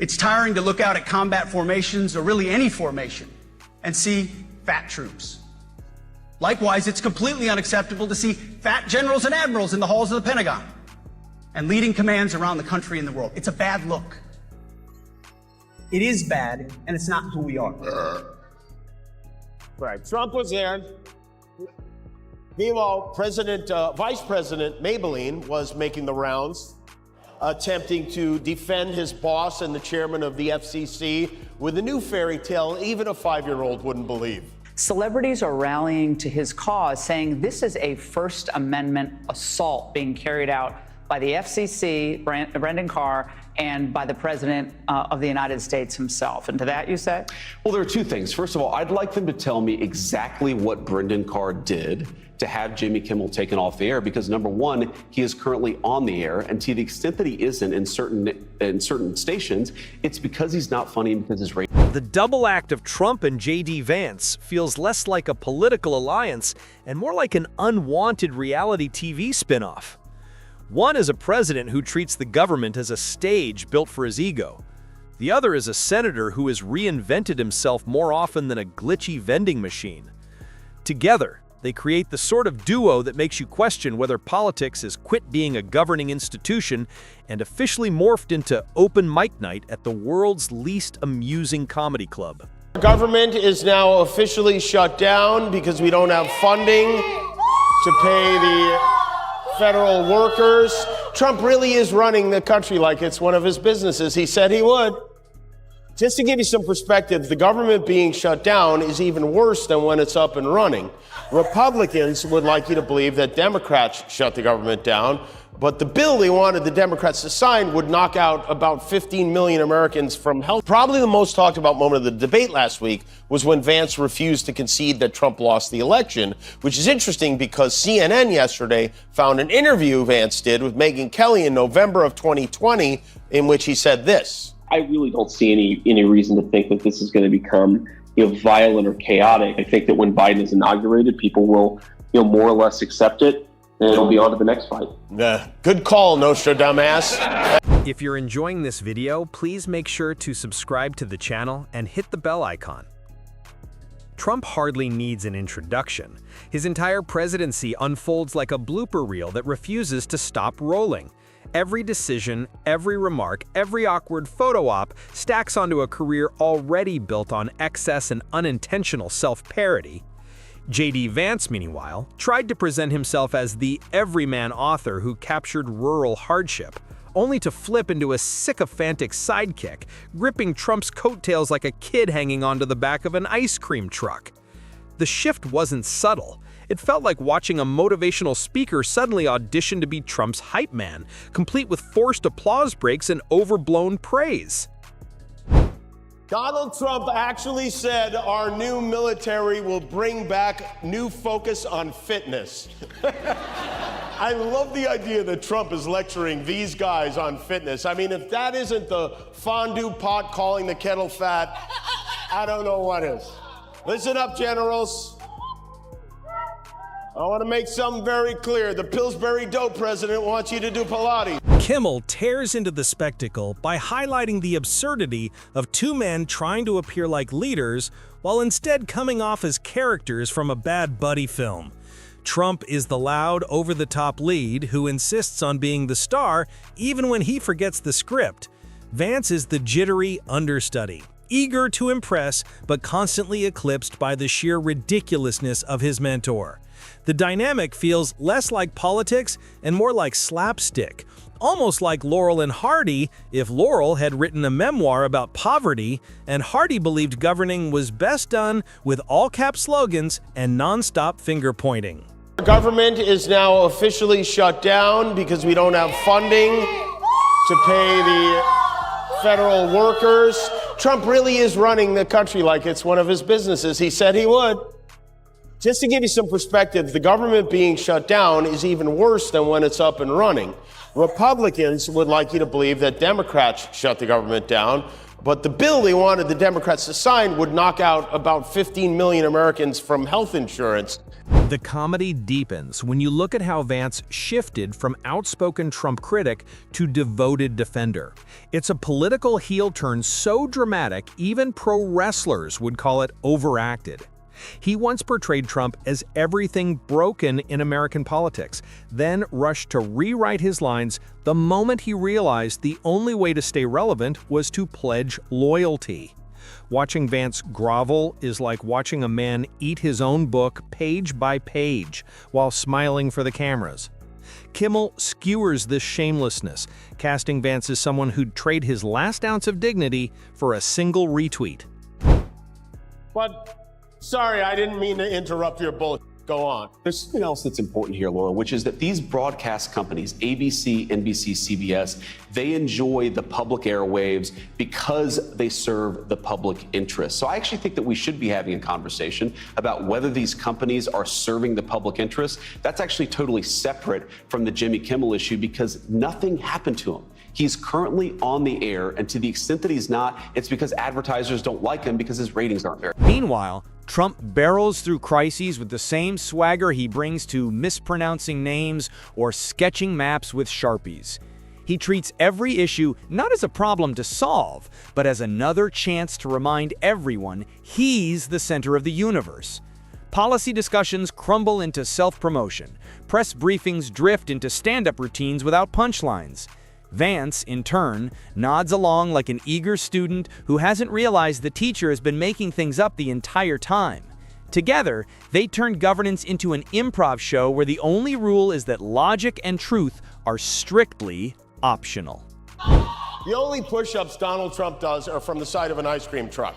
It's tiring to look out at combat formations, or really any formation, and see fat troops. Likewise, it's completely unacceptable to see fat generals and admirals in the halls of the Pentagon and leading commands around the country and the world. It's a bad look. It is bad, and it's not who we are. Right, Trump was there. Meanwhile, Vice President Maybelline was making the rounds, attempting to defend his boss and the chairman of the FCC with a new fairy tale even a 5-year-old wouldn't believe. Celebrities are rallying to his cause, saying this is a First Amendment assault being carried out by the FCC, Brendan Carr, and by the President of the United States himself. And to that, you say? Well, there are two things. First of all, I'd like them to tell me exactly what Brendan Carr did to have Jimmy Kimmel taken off the air, because number one, he is currently on the air, and to the extent that he isn't in certain stations, it's because he's not funny and because his rating. The double act of Trump and J.D. Vance feels less like a political alliance and more like an unwanted reality TV spinoff. One is a president who treats the government as a stage built for his ego. The other is a senator who has reinvented himself more often than a glitchy vending machine. Together, they create the sort of duo that makes you question whether politics has quit being a governing institution and officially morphed into open mic night at the world's least amusing comedy club. Government is now officially shut down because we don't have funding to pay the federal workers. Trump really is running the country like it's one of his businesses. He said he would. Just to give you some perspective, the government being shut down is even worse than when it's up and running. Republicans would like you to believe that Democrats shut the government down, but the bill they wanted the Democrats to sign would knock out about 15 million Americans from health. Probably the most talked about moment of the debate last week was when Vance refused to concede that Trump lost the election, which is interesting because CNN yesterday found an interview Vance did with Megyn Kelly in November of 2020 in which he said this. I really don't see any reason to think that this is going to become violent or chaotic. I think that when Biden is inaugurated, people will more or less accept it, and it'll be on to the next fight. Good call, Nostradamus. If you're enjoying this video, please make sure to subscribe to the channel and hit the bell icon. Trump hardly needs an introduction. His entire presidency unfolds like a blooper reel that refuses to stop rolling. Every decision, every remark, every awkward photo op stacks onto a career already built on excess and unintentional self-parody. J.D. Vance, meanwhile, tried to present himself as the everyman author who captured rural hardship, only to flip into a sycophantic sidekick, gripping Trump's coattails like a kid hanging onto the back of an ice cream truck. The shift wasn't subtle. It felt like watching a motivational speaker suddenly audition to be Trump's hype man, complete with forced applause breaks and overblown praise. Donald Trump actually said our new military will bring back new focus on fitness. I love the idea that Trump is lecturing these guys on fitness. I mean, if that isn't the fondue pot calling the kettle fat, I don't know what is. Listen up, generals. I want to make something very clear. The Pillsbury Dope president wants you to do Pilates. Kimmel tears into the spectacle by highlighting the absurdity of two men trying to appear like leaders while instead coming off as characters from a bad buddy film. Trump is the loud, over-the-top lead who insists on being the star even when he forgets the script. Vance is the jittery understudy, eager to impress but constantly eclipsed by the sheer ridiculousness of his mentor. The dynamic feels less like politics and more like slapstick, almost like Laurel and Hardy if Laurel had written a memoir about poverty and Hardy believed governing was best done with all-cap slogans and non-stop finger-pointing. Government is now officially shut down because we don't have funding to pay the federal workers. Trump really is running the country like it's one of his businesses. He said he would. Just to give you some perspective, the government being shut down is even worse than when it's up and running. Republicans would like you to believe that Democrats shut the government down, but the bill they wanted the Democrats to sign would knock out about 15 million Americans from health insurance. The comedy deepens when you look at how Vance shifted from outspoken Trump critic to devoted defender. It's a political heel turn so dramatic, even pro wrestlers would call it overacted. He once portrayed Trump as everything broken in American politics, then rushed to rewrite his lines the moment he realized the only way to stay relevant was to pledge loyalty. Watching Vance grovel is like watching a man eat his own book page by page while smiling for the cameras. Kimmel skewers this shamelessness, casting Vance as someone who'd trade his last ounce of dignity for a single retweet. But sorry, I didn't mean to interrupt your bullshit. Go on. There's something else that's important here, Laura, which is that these broadcast companies, ABC, NBC, CBS, they enjoy the public airwaves because they serve the public interest. So I actually think that we should be having a conversation about whether these companies are serving the public interest. That's actually totally separate from the Jimmy Kimmel issue because nothing happened to him. He's currently on the air, and to the extent that he's not, it's because advertisers don't like him because his ratings aren't very. Meanwhile, Trump barrels through crises with the same swagger he brings to mispronouncing names or sketching maps with Sharpies. He treats every issue not as a problem to solve, but as another chance to remind everyone he's the center of the universe. Policy discussions crumble into self-promotion. Press briefings drift into stand-up routines without punchlines. Vance, in turn, nods along like an eager student who hasn't realized the teacher has been making things up the entire time. Together, they turn governance into an improv show where the only rule is that logic and truth are strictly optional. The only push-ups Donald Trump does are from the side of an ice cream truck.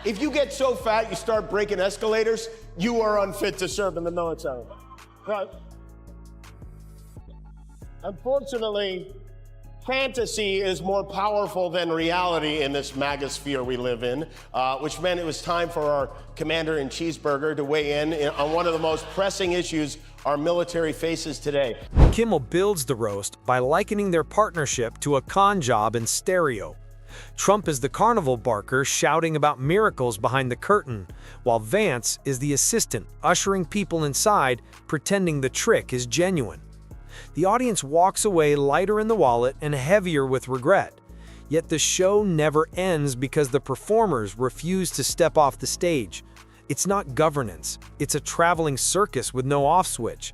If you get so fat you start breaking escalators, you are unfit to serve in the military. Right? Unfortunately, fantasy is more powerful than reality in this magosphere we live in, which meant it was time for our Commander-in-Cheeseburger to weigh in on one of the most pressing issues our military faces today. Kimmel builds the roast by likening their partnership to a con job in stereo. Trump is the carnival barker shouting about miracles behind the curtain, while Vance is the assistant ushering people inside pretending the trick is genuine. The audience walks away lighter in the wallet and heavier with regret. Yet the show never ends because the performers refuse to step off the stage. It's not governance, it's a traveling circus with no off switch.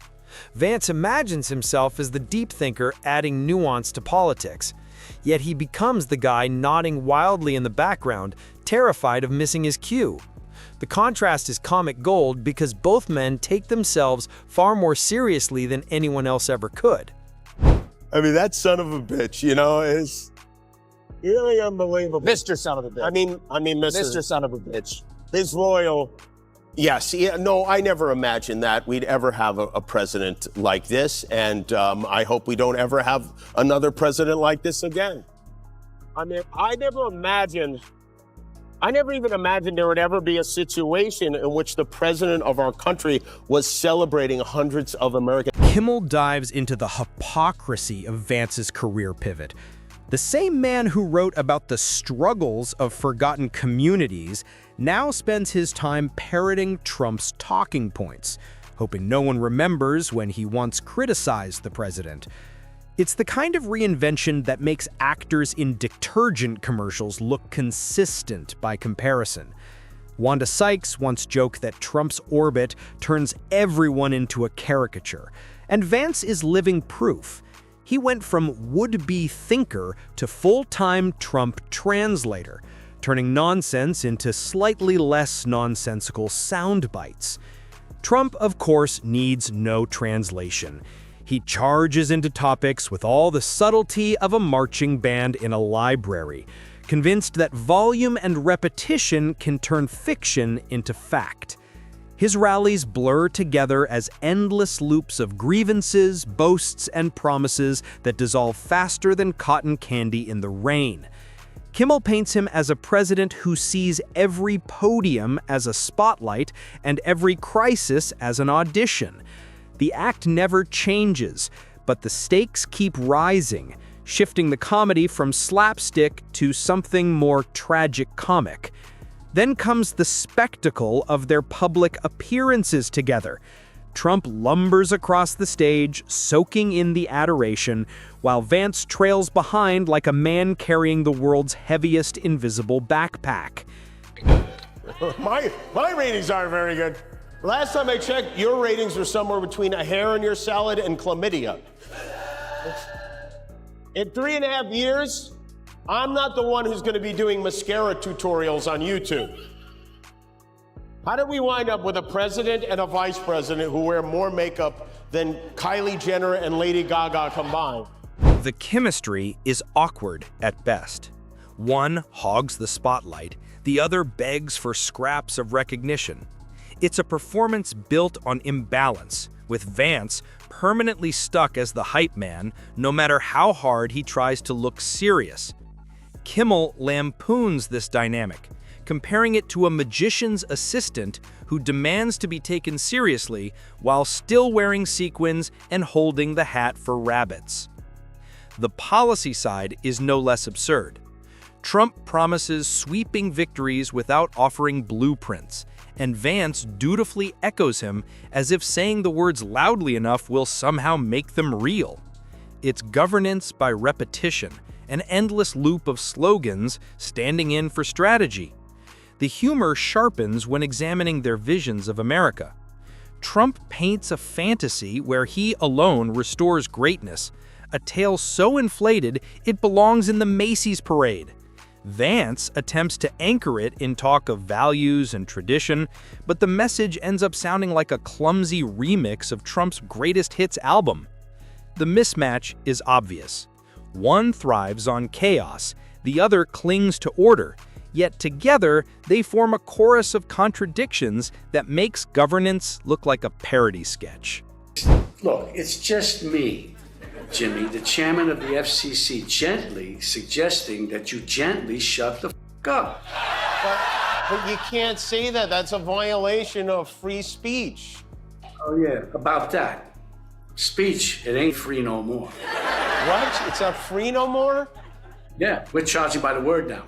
Vance imagines himself as the deep thinker adding nuance to politics. Yet he becomes the guy nodding wildly in the background, terrified of missing his cue. The contrast is comic gold because both men take themselves far more seriously than anyone else ever could. I mean, that son of a bitch, you know, is really unbelievable. Mr. Son of a Bitch. I mean, Mr. Son of a Bitch. His loyal. Yes, yeah, no, I never imagined that we'd ever have a president like this, and I hope we don't ever have another president like this again. I mean, I never even imagined there would ever be a situation in which the president of our country was celebrating hundreds of American. Kimmel dives into the hypocrisy of Vance's career pivot. The same man who wrote about the struggles of forgotten communities now spends his time parroting Trump's talking points, hoping no one remembers when he once criticized the president. It's the kind of reinvention that makes actors in detergent commercials look consistent by comparison. Wanda Sykes once joked that Trump's orbit turns everyone into a caricature, and Vance is living proof. He went from would-be thinker to full-time Trump translator, turning nonsense into slightly less nonsensical sound bites. Trump, of course, needs no translation. He charges into topics with all the subtlety of a marching band in a library, convinced that volume and repetition can turn fiction into fact. His rallies blur together as endless loops of grievances, boasts, and promises that dissolve faster than cotton candy in the rain. Kimmel paints him as a president who sees every podium as a spotlight and every crisis as an audition. The act never changes, But the stakes keep rising, shifting the comedy from slapstick to something more tragic comic. Then comes the spectacle of their public appearances together. Trump lumbers across the stage, soaking in the adoration, while Vance trails behind like a man carrying the world's heaviest invisible backpack. My ratings aren't very good. Last time I checked, your ratings were somewhere between a hair in your salad and chlamydia. In 3.5 years, I'm not the one who's going to be doing mascara tutorials on YouTube. How did we wind up with a president and a vice president who wear more makeup than Kylie Jenner and Lady Gaga combined? The chemistry is awkward at best. One hogs the spotlight, the other begs for scraps of recognition. It's a performance built on imbalance, with Vance permanently stuck as the hype man, no matter how hard he tries to look serious. Kimmel lampoons this dynamic, comparing it to a magician's assistant who demands to be taken seriously while still wearing sequins and holding the hat for rabbits. The policy side is no less absurd. Trump promises sweeping victories without offering blueprints, and Vance dutifully echoes him as if saying the words loudly enough will somehow make them real. It's governance by repetition, an endless loop of slogans standing in for strategy. The humor sharpens when examining their visions of America. Trump paints a fantasy where he alone restores greatness, a tale so inflated it belongs in the Macy's parade. Vance attempts to anchor it in talk of values and tradition, but the message ends up sounding like a clumsy remix of Trump's greatest hits album. The mismatch is obvious. One thrives on chaos, the other clings to order, yet together they form a chorus of contradictions that makes governance look like a parody sketch. Look, it's just me, Jimmy, the chairman of the FCC, gently suggesting that you gently shut the f*** up. But you can't say that. That's a violation of free speech. Oh, yeah, about that. Speech, it ain't free no more. What? It's not free no more? Yeah, we're charging by the word now.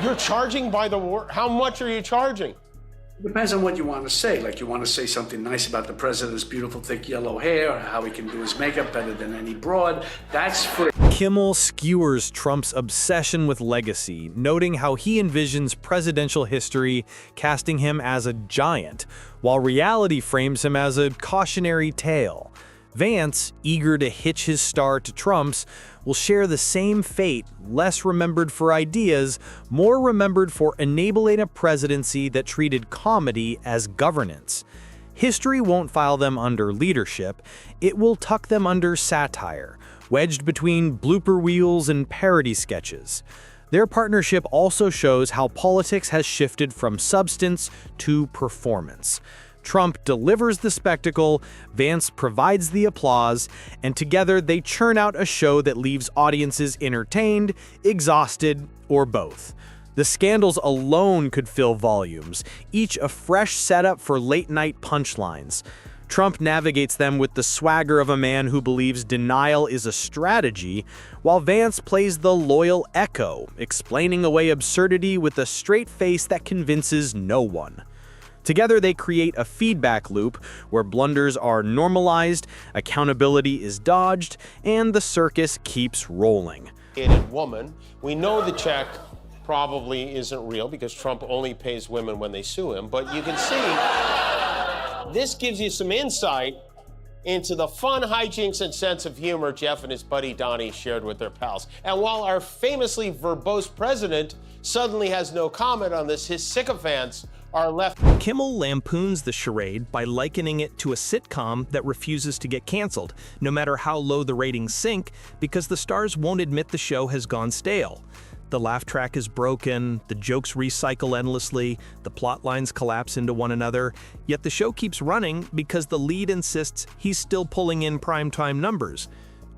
You're charging by the word? How much are you charging? Depends on what you want to say. Like, you want to say something nice about the president's beautiful, thick yellow hair, or how he can do his makeup better than any broad. That's free. Kimmel skewers Trump's obsession with legacy, noting how he envisions presidential history casting him as a giant, while reality frames him as a cautionary tale. Vance, eager to hitch his star to Trump's, will share the same fate, less remembered for ideas, more remembered for enabling a presidency that treated comedy as governance. History won't file them under leadership, it will tuck them under satire, wedged between blooper reels and parody sketches. Their partnership also shows how politics has shifted from substance to performance. Trump delivers the spectacle, Vance provides the applause, and together they churn out a show that leaves audiences entertained, exhausted, or both. The scandals alone could fill volumes, each a fresh setup for late-night punchlines. Trump navigates them with the swagger of a man who believes denial is a strategy, while Vance plays the loyal echo, explaining away absurdity with a straight face that convinces no one. Together they create a feedback loop where blunders are normalized, accountability is dodged, and the circus keeps rolling. Woman, we know the check probably isn't real because Trump only pays women when they sue him, but you can see this gives you some insight into the fun hijinks and sense of humor Jeff and his buddy Donnie shared with their pals. And while our famously verbose president suddenly has no comment on this, his sycophants are left. Kimmel lampoons the charade by likening it to a sitcom that refuses to get canceled, no matter how low the ratings sink, because the stars won't admit the show has gone stale. The laugh track is broken, the jokes recycle endlessly, the plot lines collapse into one another, yet the show keeps running because the lead insists he's still pulling in primetime numbers.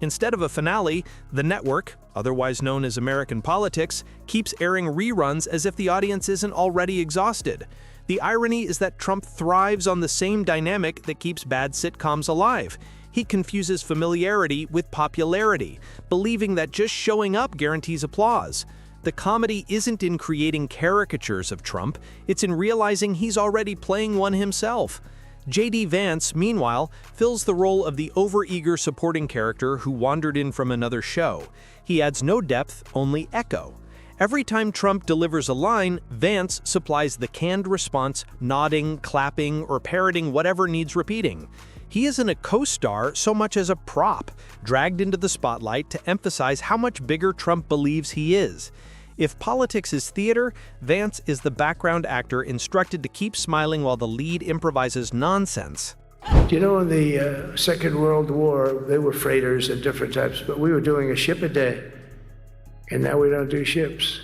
Instead of a finale, the network, otherwise known as American politics, keeps airing reruns as if the audience isn't already exhausted. The irony is that Trump thrives on the same dynamic that keeps bad sitcoms alive. He confuses familiarity with popularity, believing that just showing up guarantees applause. The comedy isn't in creating caricatures of Trump, it's in realizing he's already playing one himself. J.D. Vance, meanwhile, fills the role of the overeager supporting character who wandered in from another show. He adds no depth, only echo. Every time Trump delivers a line, Vance supplies the canned response, nodding, clapping, or parroting whatever needs repeating. He isn't a co-star so much as a prop, dragged into the spotlight to emphasize how much bigger Trump believes he is. If politics is theater, Vance is the background actor instructed to keep smiling while the lead improvises nonsense. You know, in the Second World War, they were freighters at different types, but we were doing a ship a day. And now we don't do ships.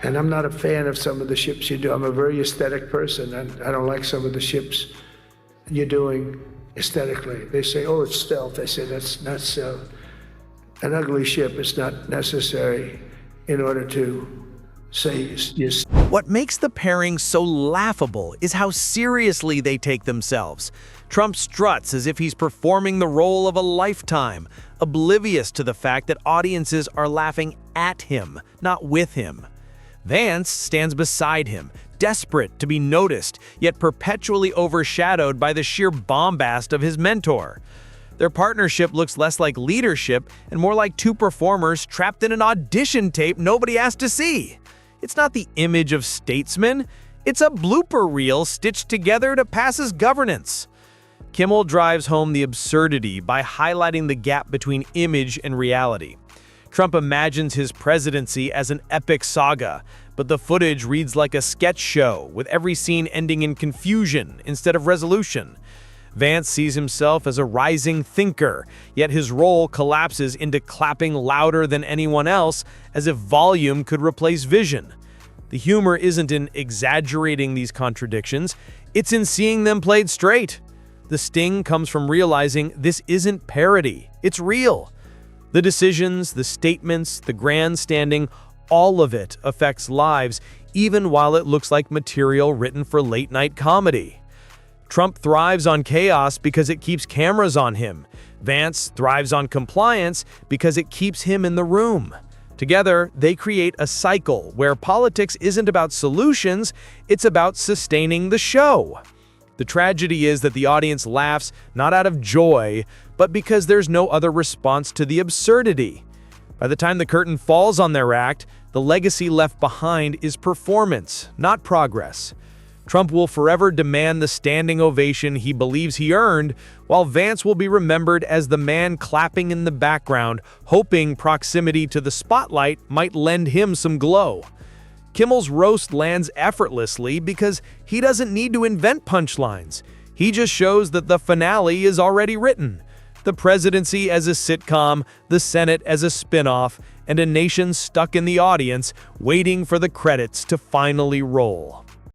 And I'm not a fan of some of the ships you do. I'm a very aesthetic person, and I don't like some of the ships you're doing aesthetically. They say, oh, it's stealth. I say, that's not stealth. An ugly ship is not necessary in order to say yes. What makes the pairing so laughable is how seriously they take themselves. Trump struts as if he's performing the role of a lifetime, oblivious to the fact that audiences are laughing at him, not with him. Vance stands beside him, desperate to be noticed, yet perpetually overshadowed by the sheer bombast of his mentor. Their partnership looks less like leadership and more like two performers trapped in an audition tape nobody asked to see. It's not the image of statesmen, it's a blooper reel stitched together to pass as governance. Kimmel drives home the absurdity by highlighting the gap between image and reality. Trump imagines his presidency as an epic saga, but the footage reads like a sketch show, with every scene ending in confusion instead of resolution. Vance sees himself as a rising thinker, yet his role collapses into clapping louder than anyone else, as if volume could replace vision. The humor isn't in exaggerating these contradictions, it's in seeing them played straight. The sting comes from realizing this isn't parody, it's real. The decisions, the statements, the grandstanding, all of it affects lives, even while it looks like material written for late-night comedy. Trump thrives on chaos because it keeps cameras on him. Vance thrives on compliance because it keeps him in the room. Together, they create a cycle where politics isn't about solutions, it's about sustaining the show. The tragedy is that the audience laughs not out of joy, but because there's no other response to the absurdity. By the time the curtain falls on their act, the legacy left behind is performance, not progress. Trump will forever demand the standing ovation he believes he earned, while Vance will be remembered as the man clapping in the background, hoping proximity to the spotlight might lend him some glow. Kimmel's roast lands effortlessly because he doesn't need to invent punchlines. He just shows that the finale is already written. The presidency as a sitcom, the Senate as a spin-off, and a nation stuck in the audience waiting for the credits to finally roll.